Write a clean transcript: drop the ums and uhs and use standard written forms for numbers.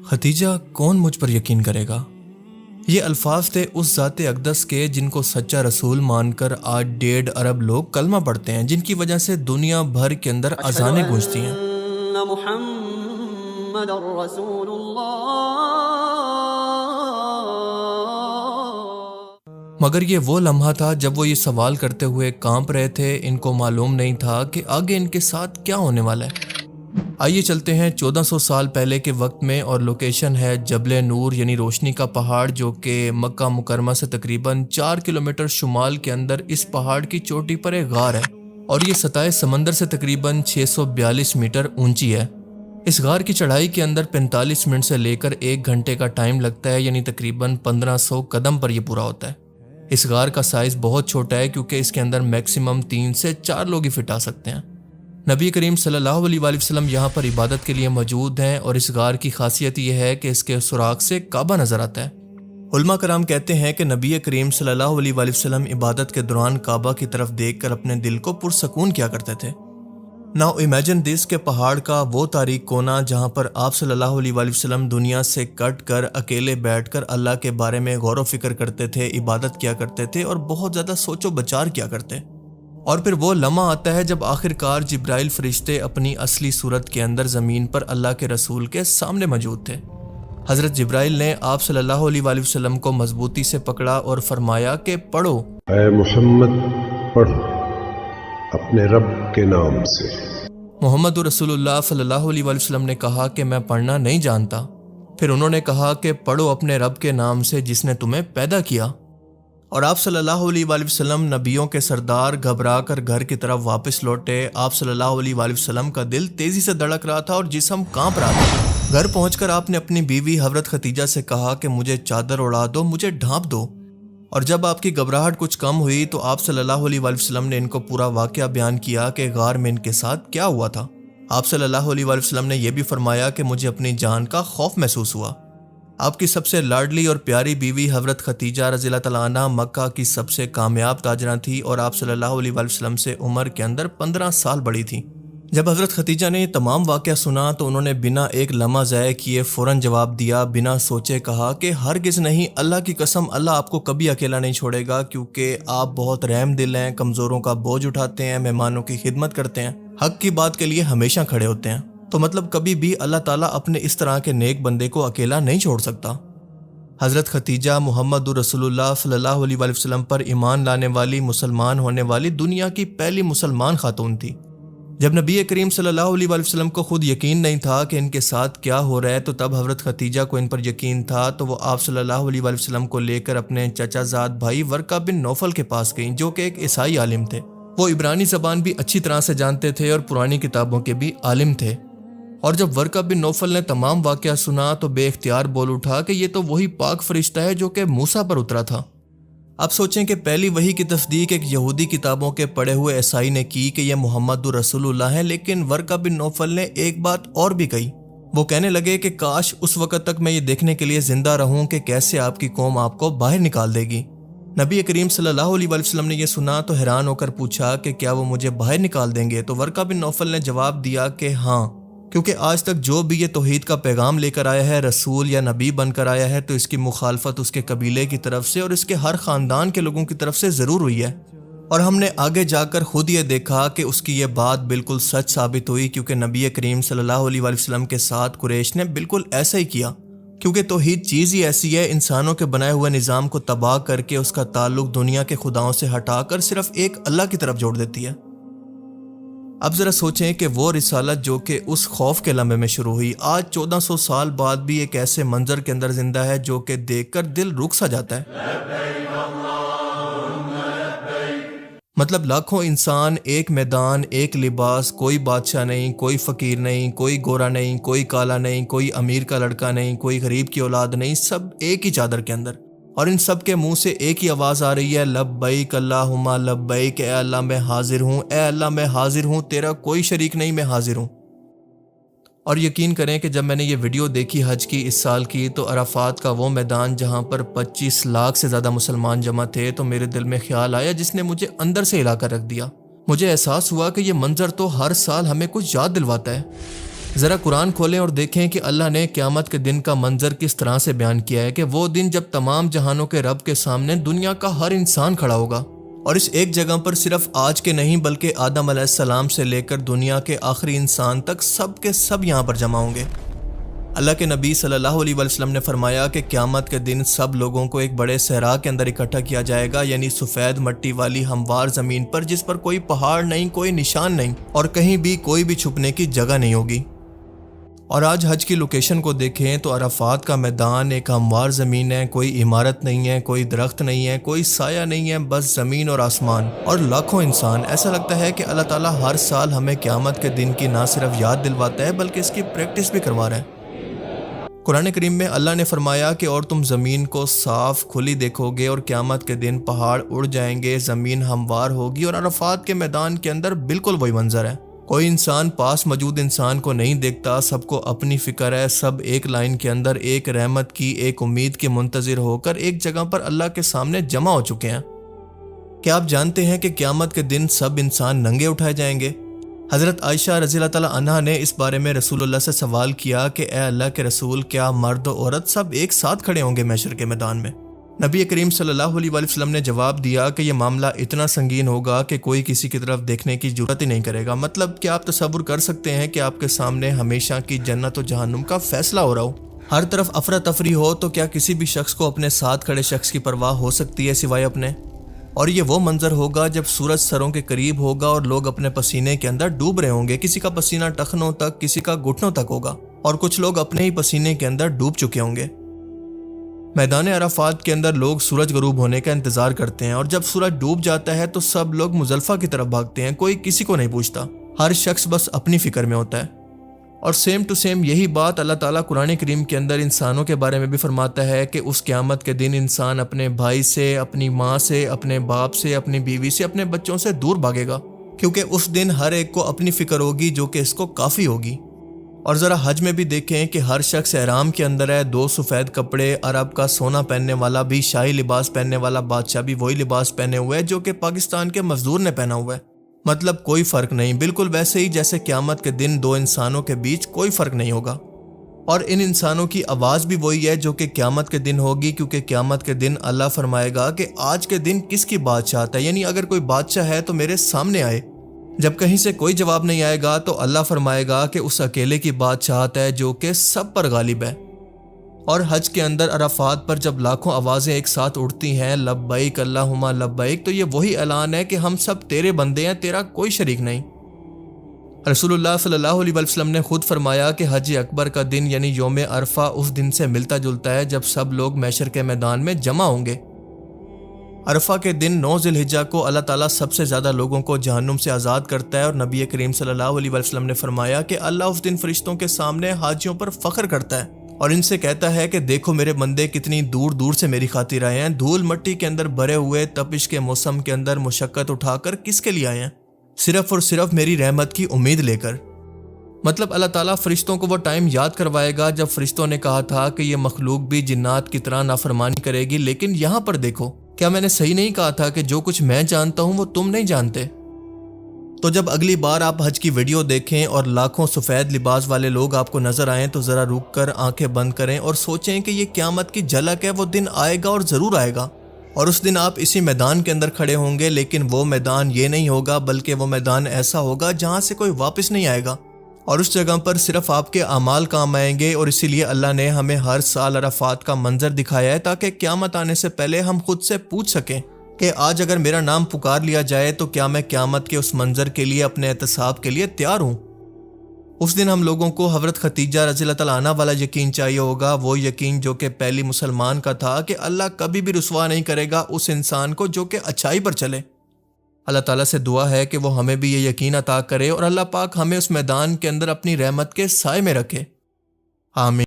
ختیجہ کون مجھ پر یقین کرے گا؟ یہ الفاظ تھے اس ذات اقدس کے جن کو سچا رسول مان کر آج 1.5 ارب لوگ کلمہ پڑھتے ہیں، جن کی وجہ سے دنیا بھر کے اندر اذانیں گونجتی ہیں۔ محمد رسول اللہ۔ مگر یہ وہ لمحہ تھا جب وہ یہ سوال کرتے ہوئے کانپ رہے تھے، ان کو معلوم نہیں تھا کہ آگے ان کے ساتھ کیا ہونے والا ہے۔ آئیے چلتے ہیں 1400 سال پہلے کے وقت میں، اور لوکیشن ہے جبل نور یعنی روشنی کا پہاڑ، جو کہ مکہ مکرمہ سے تقریباً 4 کلومیٹر شمال کے اندر اس پہاڑ کی چوٹی پر ایک غار ہے، اور یہ سطح سمندر سے تقریباً 642 میٹر اونچی ہے۔ اس غار کی چڑھائی کے اندر 45 منٹ سے لے کر 1 گھنٹے کا ٹائم لگتا ہے، یعنی تقریباً 1500 قدم پر یہ پورا ہوتا ہے۔ اس غار کا سائز بہت چھوٹا ہے، کیونکہ اس کے اندر میکسیمم 3 سے 4 لوگ ہی فٹ آ سکتے ہیں۔ نبی کریم صلی اللہ علیہ وآلہ وسلم یہاں پر عبادت کے لیے موجود ہیں، اور اس غار کی خاصیت یہ ہے کہ اس کے سوراخ سے کعبہ نظر آتا ہے۔ علماء کرام کہتے ہیں کہ نبی کریم صلی اللہ علیہ وآلہ وسلم عبادت کے دوران کعبہ کی طرف دیکھ کر اپنے دل کو پرسکون کیا کرتے تھے۔ Now imagine this کہ پہاڑ کا وہ تاریک کونا جہاں پر آپ صلی اللہ علیہ وآلہ وسلم دنیا سے کٹ کر اکیلے بیٹھ کر اللہ کے بارے میں غور و فکر کرتے تھے، عبادت کیا کرتے تھے، اور بہت زیادہ سوچ و بچار کیا کرتے۔ اور پھر وہ لمحہ آتا ہے جب آخر کار جبرائیل فرشتے اپنی اصلی صورت کے اندر زمین پر اللہ کے رسول کے سامنے موجود تھے۔ حضرت جبرائیل نے آپ صلی اللہ علیہ وآلہ وسلم کو مضبوطی سے پکڑا اور فرمایا کہ پڑھو، اے محمد پڑھو اپنے رب کے نام سے۔ محمد رسول اللہ صلی اللہ علیہ وآلہ وسلم نے کہا کہ میں پڑھنا نہیں جانتا۔ پھر انہوں نے کہا کہ پڑھو اپنے رب کے نام سے جس نے تمہیں پیدا کیا۔ اور آپ صلی اللہ علیہ وآلہ وسلم نبیوں کے سردار گھبرا کر گھر کی طرف واپس لوٹے۔ آپ صلی اللہ علیہ وآلہ وسلم کا دل تیزی سے دھڑک رہا تھا اور جسم کانپ رہا تھا۔ گھر پہنچ کر آپ نے اپنی بیوی حضرت ختیجہ سے کہا کہ مجھے چادر اڑا دو، مجھے ڈھانپ دو۔ اور جب آپ کی گھبراہٹ کچھ کم ہوئی تو آپ صلی اللہ علیہ وآلہ وسلم نے ان کو پورا واقعہ بیان کیا کہ غار میں ان کے ساتھ کیا ہوا تھا۔ آپ صلی اللہ علیہ وآلہ وسلم نے یہ بھی فرمایا کہ مجھے اپنی جان کا خوف محسوس ہوا۔ آپ کی سب سے لاڈلی اور پیاری بیوی حضرت ختیجہ رضی اللہ تعالیٰ عنہ مکہ کی سب سے کامیاب تاجرہ تھی، اور آپ صلی اللہ علیہ وآلہ وسلم سے عمر کے اندر 15 سال بڑی تھی۔ جب حضرت ختیجہ نے یہ تمام واقعہ سنا تو انہوں نے بنا ایک لمحہ ضائع کیے فوراً جواب دیا، بنا سوچے کہا کہ ہرگز نہیں، اللہ کی قسم اللہ آپ کو کبھی اکیلا نہیں چھوڑے گا، کیونکہ آپ بہت رحم دل ہیں، کمزوروں کا بوجھ اٹھاتے ہیں، مہمانوں کی خدمت کرتے ہیں، حق کی بات کے لیے ہمیشہ کھڑے ہوتے ہیں۔ تو مطلب کبھی بھی اللہ تعالیٰ اپنے اس طرح کے نیک بندے کو اکیلا نہیں چھوڑ سکتا۔ حضرت ختیجہ محمد رسول اللہ صلی اللہ علیہ وآلہ وسلم پر ایمان لانے والی، مسلمان ہونے والی دنیا کی پہلی مسلمان خاتون تھی۔ جب نبی کریم صلی اللہ علیہ وآلہ وسلم کو خود یقین نہیں تھا کہ ان کے ساتھ کیا ہو رہا ہے، تو تب حضرت ختیجہ کو ان پر یقین تھا، تو وہ آپ صلی اللہ علیہ وآلہ وسلم کو لے کر اپنے چچا زاد بھائی ورقہ بن نوفل کے پاس گئیں، جو کہ ایک عیسائی عالم تھے۔ وہ عبرانی زبان بھی اچھی طرح سے جانتے تھے اور پرانی کتابوں کے بھی عالم تھے۔ اور جب ورقہ بن نوفل نے تمام واقعہ سنا تو بے اختیار بول اٹھا کہ یہ تو وہی پاک فرشتہ ہے جو کہ موسیٰ پر اترا تھا۔ اب سوچیں کہ پہلی وحی کی تصدیق ایک یہودی کتابوں کے پڑھے ہوئے عیسائی نے کی کہ یہ محمد رسول اللہ ہے، لیکن ورقہ بن نوفل نے ایک بات اور بھی کہی۔ وہ کہنے لگے کہ کاش اس وقت تک میں یہ دیکھنے کے لیے زندہ رہوں کہ کیسے آپ کی قوم آپ کو باہر نکال دے گی۔ نبی کریم صلی اللہ علیہ وآلہ وسلم نے یہ سنا تو حیران ہو کر پوچھا کہ کیا وہ مجھے باہر نکال دیں گے؟ تو ورقہ بن نوفل نے جواب دیا کہ ہاں، کیونکہ آج تک جو بھی یہ توحید کا پیغام لے کر آیا ہے، رسول یا نبی بن کر آیا ہے، تو اس کی مخالفت اس کے قبیلے کی طرف سے اور اس کے ہر خاندان کے لوگوں کی طرف سے ضرور ہوئی ہے۔ اور ہم نے آگے جا کر خود یہ دیکھا کہ اس کی یہ بات بالکل سچ ثابت ہوئی، کیونکہ نبی کریم صلی اللہ علیہ وآلہ وسلم کے ساتھ قریش نے بالکل ایسا ہی کیا، کیونکہ توحید چیز ہی ایسی ہے، انسانوں کے بنائے ہوئے نظام کو تباہ کر کے اس کا تعلق دنیا کے خداؤں سے ہٹا کر صرف ایک اللہ کی طرف جوڑ دیتی ہے۔ اب ذرا سوچیں کہ وہ رسالت جو کہ اس خوف کے لمحے میں شروع ہوئی، آج 1400 سال بعد بھی ایک ایسے منظر کے اندر زندہ ہے جو کہ دیکھ کر دل رک سا جاتا ہے۔ مطلب لاکھوں انسان، ایک میدان، ایک لباس، کوئی بادشاہ نہیں، کوئی فقیر نہیں، کوئی گورا نہیں، کوئی کالا نہیں، کوئی امیر کا لڑکا نہیں، کوئی غریب کی اولاد نہیں، سب ایک ہی چادر کے اندر، اور ان سب کے منہ سے ایک ہی آواز آ رہی ہے، لبیک اللہم لبیک، اے اللہ میں حاضر ہوں، اے اللہ میں حاضر ہوں، تیرا کوئی شریک نہیں، میں حاضر ہوں۔ اور یقین کریں کہ جب میں نے یہ ویڈیو دیکھی حج کی اس سال کی، تو عرفات کا وہ میدان جہاں پر 25 لاکھ سے زیادہ مسلمان جمع تھے، تو میرے دل میں خیال آیا جس نے مجھے اندر سے ہلا کر رکھ دیا۔ مجھے احساس ہوا کہ یہ منظر تو ہر سال ہمیں کچھ یاد دلواتا ہے۔ ذرا قرآن کھولیں اور دیکھیں کہ اللہ نے قیامت کے دن کا منظر کس طرح سے بیان کیا ہے کہ وہ دن جب تمام جہانوں کے رب کے سامنے دنیا کا ہر انسان کھڑا ہوگا، اور اس ایک جگہ پر صرف آج کے نہیں بلکہ آدم علیہ السلام سے لے کر دنیا کے آخری انسان تک سب کے سب یہاں پر جمع ہوں گے۔ اللہ کے نبی صلی اللہ علیہ وسلم نے فرمایا کہ قیامت کے دن سب لوگوں کو ایک بڑے صحرا کے اندر اکٹھا کیا جائے گا، یعنی سفید مٹی والی ہموار زمین پر جس پر کوئی پہاڑ نہیں، کوئی نشان نہیں، اور کہیں بھی کوئی بھی چھپنے کی جگہ نہیں ہوگی۔ اور آج حج کی لوکیشن کو دیکھیں تو عرفات کا میدان ایک ہموار زمین ہے، کوئی عمارت نہیں ہے، کوئی درخت نہیں ہے، کوئی سایہ نہیں ہے، بس زمین اور آسمان اور لاکھوں انسان۔ ایسا لگتا ہے کہ اللہ تعالیٰ ہر سال ہمیں قیامت کے دن کی نہ صرف یاد دلواتا ہے بلکہ اس کی پریکٹس بھی کروا رہا ہے۔ قرآن کریم میں اللہ نے فرمایا کہ اور تم زمین کو صاف کھلی دیکھو گے اور قیامت کے دن پہاڑ اڑ جائیں گے، زمین ہموار ہوگی، اور عرفات کے میدان کے اندر بالکل وہی منظر ہے۔ کوئی انسان پاس موجود انسان کو نہیں دیکھتا، سب کو اپنی فکر ہے، سب ایک لائن کے اندر ایک رحمت کی، ایک امید کے منتظر ہو کر ایک جگہ پر اللہ کے سامنے جمع ہو چکے ہیں۔ کیا آپ جانتے ہیں کہ قیامت کے دن سب انسان ننگے اٹھائے جائیں گے؟ حضرت عائشہ رضی اللہ تعالیٰ عنہا نے اس بارے میں رسول اللہ سے سوال کیا کہ اے اللہ کے رسول، کیا مرد و عورت سب ایک ساتھ کھڑے ہوں گے محشر کے میدان میں؟ نبی کریم صلی اللہ علیہ وسلم نے جواب دیا کہ یہ معاملہ اتنا سنگین ہوگا کہ کوئی کسی کی طرف دیکھنے کی جرات ہی نہیں کرے گا۔ مطلب کہ آپ تصور کر سکتے ہیں کہ آپ کے سامنے ہمیشہ کی جنت و جہنم کا فیصلہ ہو رہا ہو، ہر طرف افراتفری ہو، تو کیا کسی بھی شخص کو اپنے ساتھ کھڑے شخص کی پرواہ ہو سکتی ہے سوائے اپنے؟ اور یہ وہ منظر ہوگا جب سورج سروں کے قریب ہوگا اور لوگ اپنے پسینے کے اندر ڈوب رہے ہوں گے، کسی کا پسینہ ٹخنوں تک، کسی کا گھٹنوں تک ہوگا، اور کچھ لوگ اپنے ہی پسینے کے اندر ڈوب چکے ہوں گے۔ میدان عرفات کے اندر لوگ سورج غروب ہونے کا انتظار کرتے ہیں، اور جب سورج ڈوب جاتا ہے تو سب لوگ مزدلفہ کی طرف بھاگتے ہیں، کوئی کسی کو نہیں پوچھتا، ہر شخص بس اپنی فکر میں ہوتا ہے۔ اور سیم ٹو سیم یہی بات اللہ تعالیٰ قرآن کریم کے اندر انسانوں کے بارے میں بھی فرماتا ہے کہ اس قیامت کے دن انسان اپنے بھائی سے، اپنی ماں سے، اپنے باپ سے، اپنی بیوی سے، اپنے بچوں سے دور بھاگے گا، کیونکہ اس دن ہر ایک کو اپنی فکر ہوگی جو کہ اس کو کافی ہوگی۔ اور ذرا حج میں بھی دیکھیں کہ ہر شخص احرام کے اندر ہے، 2 سفید کپڑے، عرب کا سونا پہننے والا بھی، شاہی لباس پہننے والا بادشاہ بھی وہی لباس پہنے ہوئے ہے جو کہ پاکستان کے مزدور نے پہنا ہوا ہے۔ مطلب کوئی فرق نہیں، بالکل ویسے ہی جیسے قیامت کے دن 2 انسانوں کے بیچ کوئی فرق نہیں ہوگا۔ اور ان انسانوں کی آواز بھی وہی ہے جو کہ قیامت کے دن ہوگی، کیونکہ قیامت کے دن اللہ فرمائے گا کہ آج کے دن کس کی بادشاہت ہے، یعنی اگر کوئی بادشاہ ہے تو میرے سامنے آئے۔ جب کہیں سے کوئی جواب نہیں آئے گا تو اللہ فرمائے گا کہ اس اکیلے کی بادشاہت ہے جو کہ سب پر غالب ہے۔ اور حج کے اندر عرفات پر جب لاکھوں آوازیں ایک ساتھ اڑتی ہیں، لبیک اللہم لبیک، تو یہ وہی اعلان ہے کہ ہم سب تیرے بندے ہیں، تیرا کوئی شریک نہیں۔ رسول اللہ صلی اللہ علیہ وسلم نے خود فرمایا کہ حج اکبر کا دن یعنی یوم عرفہ اس دن سے ملتا جلتا ہے جب سب لوگ محشر کے میدان میں جمع ہوں گے۔ عرفہ کے دن 9 ذی الحجہ کو اللہ تعالیٰ سب سے زیادہ لوگوں کو جہنم سے آزاد کرتا ہے، اور نبی کریم صلی اللہ علیہ وسلم نے فرمایا کہ اللہ اس دن فرشتوں کے سامنے حاجیوں پر فخر کرتا ہے اور ان سے کہتا ہے کہ دیکھو میرے بندے کتنی دور دور سے میری خاطر آئے ہیں، دھول مٹی کے اندر بھرے ہوئے تپش کے موسم کے اندر مشقت اٹھا کر کس کے لیے آئے ہیں؟ صرف اور صرف میری رحمت کی امید لے کر۔ مطلب اللہ تعالیٰ فرشتوں کو وہ ٹائم یاد کروائے گا جب فرشتوں نے کہا تھا کہ یہ مخلوق بھی جنات کی طرح نافرمانی کرے گی، لیکن یہاں پر دیکھو، کیا میں نے صحیح نہیں کہا تھا کہ جو کچھ میں جانتا ہوں وہ تم نہیں جانتے؟ تو جب اگلی بار آپ حج کی ویڈیو دیکھیں اور لاکھوں سفید لباس والے لوگ آپ کو نظر آئیں تو ذرا رک کر آنکھیں بند کریں اور سوچیں کہ یہ قیامت کی جھلک ہے، وہ دن آئے گا اور ضرور آئے گا، اور اس دن آپ اسی میدان کے اندر کھڑے ہوں گے، لیکن وہ میدان یہ نہیں ہوگا بلکہ وہ میدان ایسا ہوگا جہاں سے کوئی واپس نہیں آئے گا، اور اس جگہ پر صرف آپ کے اعمال کام آئیں گے۔ اور اسی لیے اللہ نے ہمیں ہر سال عرفات کا منظر دکھایا ہے تاکہ قیامت آنے سے پہلے ہم خود سے پوچھ سکیں کہ آج اگر میرا نام پکار لیا جائے تو کیا میں قیامت کے اس منظر کے لیے اپنے احتساب کے لیے تیار ہوں؟ اس دن ہم لوگوں کو حضرت خدیجہ رضی اللہ تعالیٰ عنہ والا یقین چاہیے ہوگا، وہ یقین جو کہ پہلی مسلمان کا تھا کہ اللہ کبھی بھی رسوا نہیں کرے گا اس انسان کو جو کہ اچھائی پر چلے۔ اللہ تعالیٰ سے دعا ہے کہ وہ ہمیں بھی یہ یقین عطا کرے اور اللہ پاک ہمیں اس میدان کے اندر اپنی رحمت کے سائے میں رکھے، آمین۔